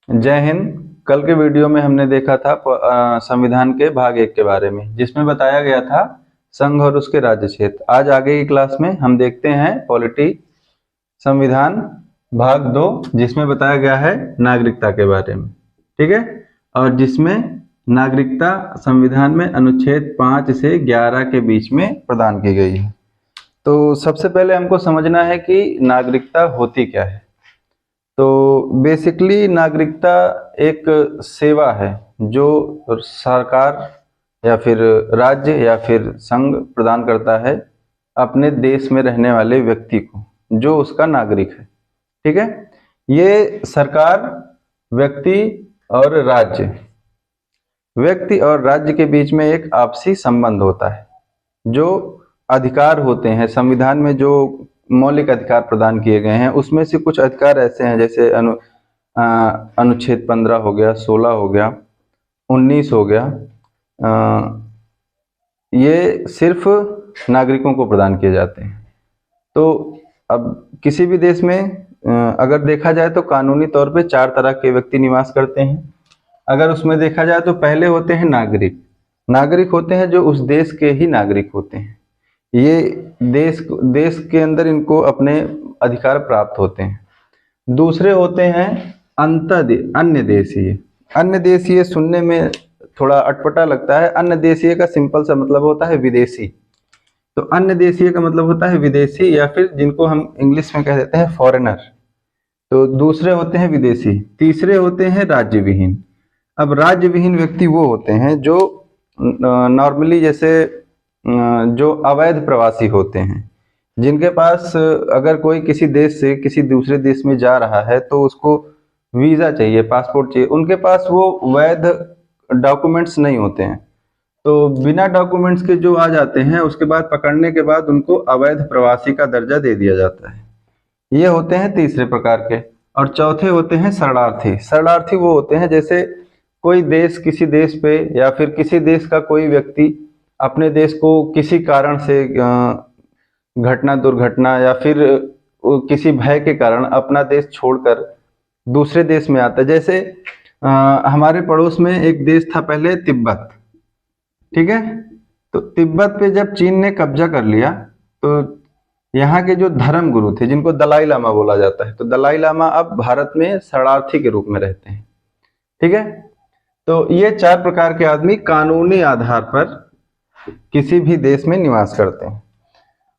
जय हिंद। कल के वीडियो में हमने देखा था संविधान के भाग 1 के बारे में, जिसमें बताया गया था संघ और उसके राज्य क्षेत्र। आज आगे की क्लास में हम देखते हैं पॉलिटी संविधान भाग 2, जिसमें बताया गया है नागरिकता के बारे में। ठीक है, और जिसमें नागरिकता संविधान में अनुच्छेद 5 से 11 के बीच में प्रदान की गई है। तो सबसे पहले हमको समझना है कि नागरिकता होती क्या है। तो बेसिकली नागरिकता एक सेवा है जो सरकार या फिर राज्य या फिर संघ प्रदान करता है अपने देश में रहने वाले व्यक्ति को, जो उसका नागरिक है। ठीक है, ये सरकार, व्यक्ति और राज्य के बीच में एक आपसी संबंध होता है। जो अधिकार होते हैं संविधान में, जो मौलिक अधिकार प्रदान किए गए हैं, उसमें से कुछ अधिकार ऐसे हैं जैसे अनुच्छेद 15 हो गया, 16 हो गया, 19 हो गया। ये सिर्फ नागरिकों को प्रदान किए जाते हैं। तो अब किसी भी देश में अगर देखा जाए तो कानूनी तौर पे 4 तरह के व्यक्ति निवास करते हैं। अगर उसमें देखा जाए तो पहले होते हैं नागरिक होते हैं जो उस देश के ही नागरिक होते हैं। ये देश के अंदर इनको अपने अधिकार प्राप्त होते हैं। दूसरे होते हैं अन्य देशीय सुनने में थोड़ा अटपटा लगता है। अन्य देशीय का सिंपल सा मतलब होता है विदेशी। तो अन्य देशीय का मतलब होता है विदेशी, या फिर जिनको हम इंग्लिश में कह देते हैं फॉरेनर। तो दूसरे होते हैं विदेशी। तीसरे होते हैं राज्य विहीन। अब राज्य विहीन व्यक्ति वो होते हैं जो नॉर्मली जैसे जो अवैध प्रवासी होते हैं, जिनके पास अगर कोई किसी देश से किसी दूसरे देश में जा रहा है तो उसको वीज़ा चाहिए, पासपोर्ट चाहिए। उनके पास वो वैध डॉक्यूमेंट्स नहीं होते हैं, तो बिना डॉक्यूमेंट्स के जो आ जाते हैं, उसके बाद पकड़ने के बाद उनको अवैध प्रवासी का दर्जा दे दिया जाता है। ये होते हैं तीसरे प्रकार के। और चौथे होते हैं शरणार्थी वो होते हैं जैसे कोई देश किसी देश पे, या फिर किसी देश का कोई व्यक्ति अपने देश को किसी कारण से घटना दुर्घटना या फिर किसी भय के कारण अपना देश छोड़कर दूसरे देश में आता है। जैसे हमारे पड़ोस में एक देश था पहले, तिब्बत। ठीक है, तो तिब्बत पे जब चीन ने कब्जा कर लिया तो यहाँ के जो धर्म गुरु थे, जिनको दलाई लामा बोला जाता है, तो दलाई लामा अब भारत में शरणार्थी के रूप में रहते हैं। ठीक है, तो ये 4 प्रकार के आदमी कानूनी आधार पर किसी भी देश में निवास करते हैं।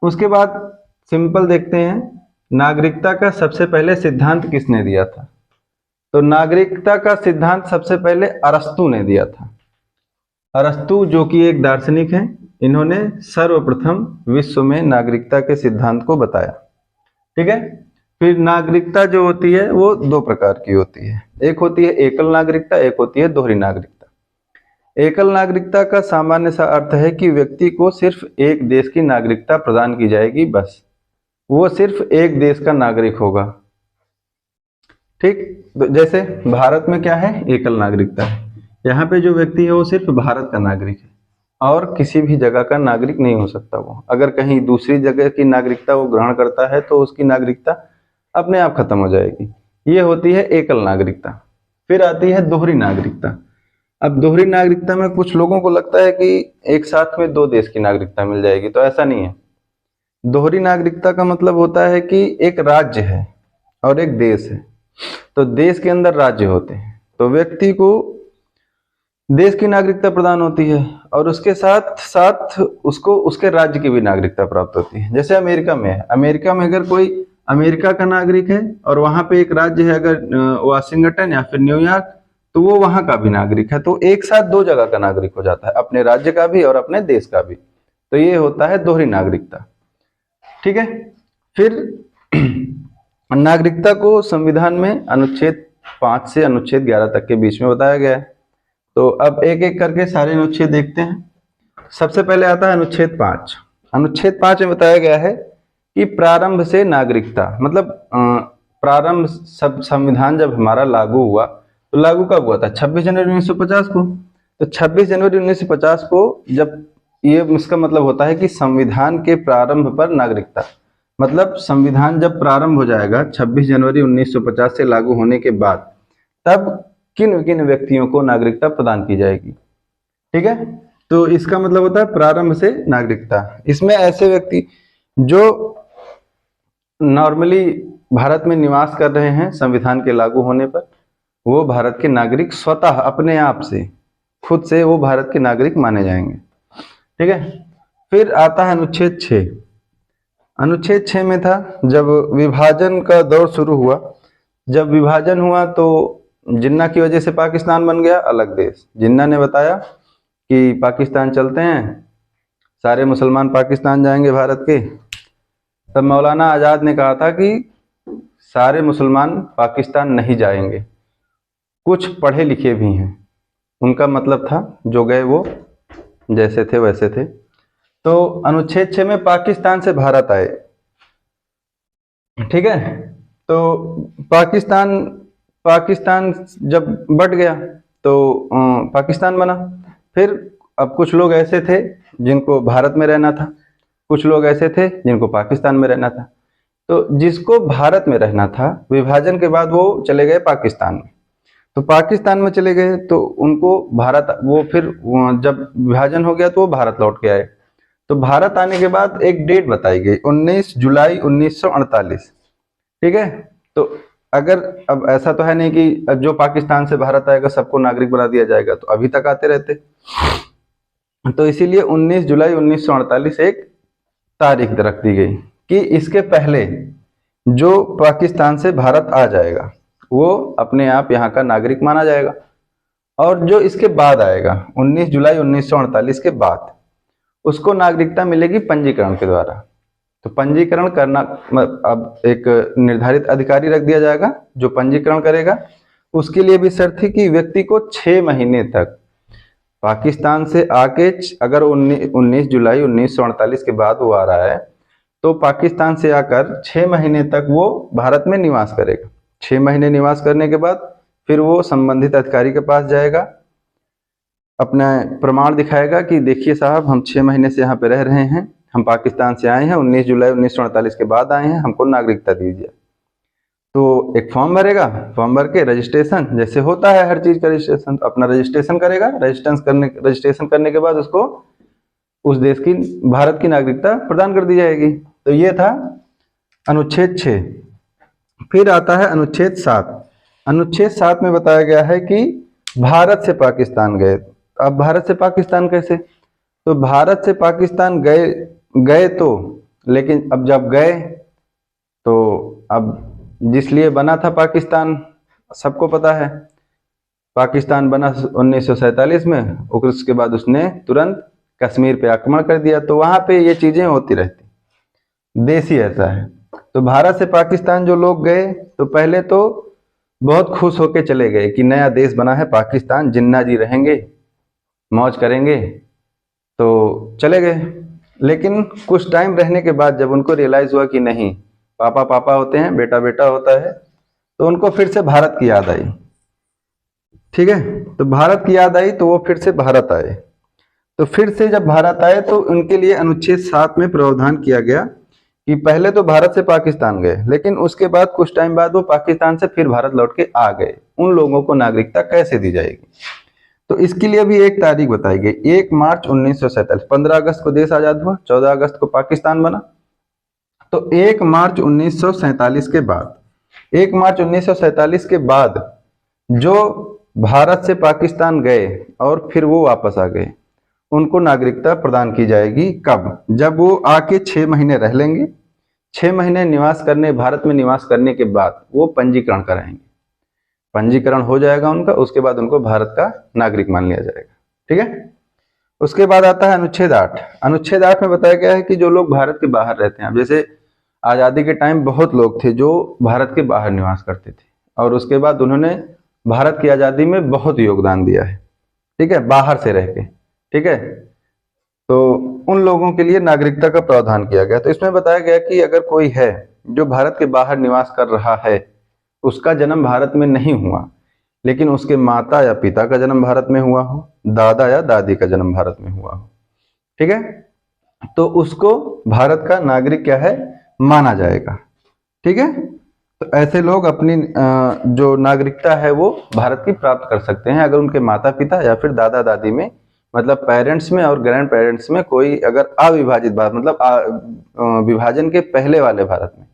उसके बाद सिंपल देखते हैं, नागरिकता का सबसे पहले सिद्धांत किसने दिया था। तो नागरिकता का सिद्धांत सबसे पहले अरस्तु ने दिया था। अरस्तु जो कि एक दार्शनिक हैं, इन्होंने सर्वप्रथम विश्व में नागरिकता के सिद्धांत को बताया। ठीक है, फिर नागरिकता जो होती है वो 2 प्रकार की होती है। एक होती है एकल नागरिकता, एक होती है दोहरी नागरिकता। एकल नागरिकता का सामान्य सा अर्थ है कि व्यक्ति को सिर्फ एक देश की नागरिकता प्रदान की जाएगी, बस वो सिर्फ एक देश का नागरिक होगा। ठीक, तो जैसे भारत में क्या है, एकल नागरिकता है। यहाँ पे जो व्यक्ति है वो सिर्फ भारत का नागरिक है और किसी भी जगह का नागरिक नहीं हो सकता। वो अगर कहीं दूसरी जगह की नागरिकता वो ग्रहण करता है तो उसकी नागरिकता अपने आप खत्म हो जाएगी। ये होती है एकल नागरिकता। फिर आती है दोहरी नागरिकता। अब दोहरी नागरिकता में कुछ लोगों को लगता है कि एक साथ में 2 देश की नागरिकता मिल जाएगी, तो ऐसा नहीं है। दोहरी नागरिकता का मतलब होता है कि एक राज्य है और एक देश है, तो देश के अंदर राज्य होते हैं, तो व्यक्ति को देश की नागरिकता प्रदान होती है और उसके साथ साथ उसको उसके राज्य की भी नागरिकता प्राप्त होती है। जैसे अमेरिका में है, अमेरिका में अगर कोई अमेरिका का नागरिक है और वहां पे एक राज्य है अगर वाशिंगटन या फिर न्यूयॉर्क, तो वो वहां का भी नागरिक है। तो एक साथ 2 जगह का नागरिक हो जाता है, अपने राज्य का भी और अपने देश का भी। तो ये होता है दोहरी नागरिकता। ठीक है, फिर नागरिकता को संविधान में अनुच्छेद 5 से अनुच्छेद 11 तक के बीच में बताया गया है। तो अब एक एक करके सारे अनुच्छेद देखते हैं। सबसे पहले आता है अनुच्छेद 5। अनुच्छेद 5 में बताया गया है कि प्रारंभ से नागरिकता, मतलब प्रारंभ संविधान जब हमारा लागू हुआ तो लागू कब हुआ था, 26 जनवरी 1950 को। तो 26 जनवरी 1950 को जब ये, इसका मतलब होता है कि संविधान के प्रारंभ पर नागरिकता, मतलब संविधान जब प्रारंभ हो जाएगा 26 जनवरी 1950 से लागू होने के बाद, तब किन किन व्यक्तियों को नागरिकता प्रदान की जाएगी। ठीक है, तो इसका मतलब होता है प्रारंभ से नागरिकता। इसमें ऐसे व्यक्ति जो नॉर्मली भारत में निवास कर रहे हैं संविधान के लागू होने पर, वो भारत के नागरिक स्वतः अपने आप से खुद से वो भारत के नागरिक माने जाएंगे। ठीक है, फिर आता है अनुच्छेद 6। अनुच्छेद 6 में था जब विभाजन का दौर शुरू हुआ। जब विभाजन हुआ तो जिन्ना की वजह से पाकिस्तान बन गया अलग देश। जिन्ना ने बताया कि पाकिस्तान चलते हैं, सारे मुसलमान पाकिस्तान जाएंगे भारत के। तब मौलाना आज़ाद ने कहा था कि सारे मुसलमान पाकिस्तान नहीं जाएंगे, कुछ पढ़े लिखे भी हैं। उनका मतलब था जो गए वो जैसे थे वैसे थे। तो अनुच्छेद 6 में पाकिस्तान से भारत आए। ठीक है, तो पाकिस्तान जब बट गया तो पाकिस्तान बना। फिर अब कुछ लोग ऐसे थे जिनको भारत में रहना था, कुछ लोग ऐसे थे जिनको पाकिस्तान में रहना था। तो जिसको भारत में रहना था विभाजन के बाद वो चले गए पाकिस्तान में। तो पाकिस्तान में चले गए तो उनको भारत, वो फिर जब विभाजन हो गया तो वो भारत लौट के आए। तो भारत आने के बाद एक डेट बताई गई 19 जुलाई 1948। ठीक है, तो अगर अब ऐसा तो है नहीं कि जो पाकिस्तान से भारत आएगा सबको नागरिक बना दिया जाएगा, तो अभी तक आते रहते। तो इसीलिए 19 जुलाई 1948 एक तारीख रख दी गई कि इसके पहले जो पाकिस्तान से भारत आ जाएगा वो अपने आप यहाँ का नागरिक माना जाएगा, और जो इसके बाद आएगा 19 जुलाई 1948 के बाद उसको नागरिकता मिलेगी पंजीकरण के द्वारा। तो पंजीकरण करना, अब एक निर्धारित अधिकारी रख दिया जाएगा जो पंजीकरण करेगा। उसके लिए भी शर्त थी कि व्यक्ति को 6 महीने तक पाकिस्तान से आके, अगर 19 जुलाई 1948 के बाद वो आ रहा है तो पाकिस्तान से आकर 6 महीने तक वो भारत में निवास करेगा। 6 महीने निवास करने के बाद फिर वो संबंधित अधिकारी के पास जाएगा, अपना प्रमाण दिखाएगा कि देखिए साहब हम 6 महीने से यहाँ पे रह रहे हैं, हम पाकिस्तान से आए हैं, 19 जुलाई 1948 के बाद आए हैं, हमको नागरिकता दीजिए। तो एक फॉर्म भरेगा, फॉर्म भर के रजिस्ट्रेशन, जैसे होता है हर चीज का रजिस्ट्रेशन, तो अपना रजिस्ट्रेशन करेगा। रजिस्ट्रेशन करने के बाद उसको उस देश की, भारत की नागरिकता प्रदान कर दी जाएगी। तो ये था अनुच्छेद 6। फिर आता है अनुच्छेद 7। अनुच्छेद 7 में बताया गया है कि भारत से पाकिस्तान गए। अब भारत से पाकिस्तान कैसे? तो भारत से पाकिस्तान गए तो, लेकिन अब जब गए तो अब जिस लिए बना था पाकिस्तान सबको पता है। पाकिस्तान बना 1947 में, उसके बाद उसने तुरंत कश्मीर पे आक्रमण कर दिया। तो वहां पे ये चीजें होती रहती, देश ही ऐसा है। तो भारत से पाकिस्तान जो लोग गए तो पहले तो बहुत खुश होके चले गए कि नया देश बना है पाकिस्तान, जिन्ना जी रहेंगे, मौज करेंगे, तो चले गए। लेकिन कुछ टाइम रहने के बाद जब उनको रियलाइज हुआ कि नहीं, पापा पापा होते हैं, बेटा बेटा होता है, तो उनको फिर से भारत की याद आई। ठीक है, तो भारत की याद आई तो वो फिर से भारत आए। तो फिर से जब भारत आए तो उनके लिए अनुच्छेद 7 में प्रावधान किया गया कि पहले तो भारत से पाकिस्तान गए, लेकिन उसके बाद कुछ टाइम बाद वो पाकिस्तान से फिर भारत लौट के आ गए, उन लोगों को नागरिकता कैसे दी जाएगी। तो इसके लिए भी एक तारीख बताई गई, 1 मार्च 1947। 15 अगस्त को देश आजाद हुआ, 14 अगस्त को पाकिस्तान बना। तो 1 मार्च 1947 के बाद, 1 मार्च 1947 के बाद जो भारत से पाकिस्तान गए और फिर वो वापस आ गए, उनको नागरिकता प्रदान की जाएगी। कब? जब वो आके 6 महीने रह लेंगे, 6 महीने निवास करने, भारत में निवास करने के बाद वो पंजीकरण कराएंगे। पंजीकरण हो जाएगा उनका, उसके बाद उनको भारत का नागरिक मान लिया जाएगा। ठीक है, उसके बाद आता है अनुच्छेद 8। अनुच्छेद 8 में बताया गया है कि जो लोग भारत के बाहर रहते हैं, जैसे आज़ादी के टाइम बहुत लोग थे जो भारत के बाहर निवास करते थे और उसके बाद उन्होंने भारत की आज़ादी में बहुत योगदान दिया है। ठीक है, बाहर से रह के। ठीक है, तो उन लोगों के लिए नागरिकता का प्रावधान किया गया। तो इसमें बताया गया कि अगर कोई है जो भारत के बाहर निवास कर रहा है, उसका जन्म भारत में नहीं हुआ, लेकिन उसके माता या पिता का जन्म भारत में हुआ हो, दादा या दादी का जन्म भारत में हुआ हो, ठीक है, तो उसको भारत का नागरिक क्या है, माना जाएगा। ठीक है, तो ऐसे लोग अपनी जो नागरिकता है वो भारत की प्राप्त कर सकते हैं अगर उनके माता पिता या फिर दादा दादी में, मतलब पेरेंट्स में और ग्रैंड पेरेंट्स में कोई अगर अविभाजित भारत, मतलब विभाजन के पहले वाले भारत में,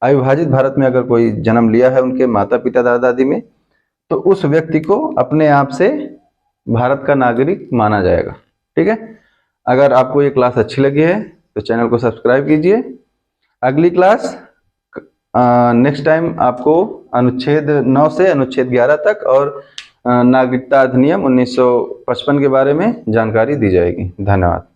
अविभाजित भारत में अगर कोई जन्म लिया है उनके माता पिता दादा दादी में, तो उस व्यक्ति को अपने आप से भारत का नागरिक माना जाएगा। ठीक है। अगर आपको ये क्लास अच्छी लगी है तो चैनल को सब्सक्राइब कीजिए। अगली क्लास नेक्स्ट टाइम आपको अनुच्छेद 9 से अनुच्छेद 11 तक और नागरिकता अधिनियम 1955 के बारे में जानकारी दी जाएगी। धन्यवाद।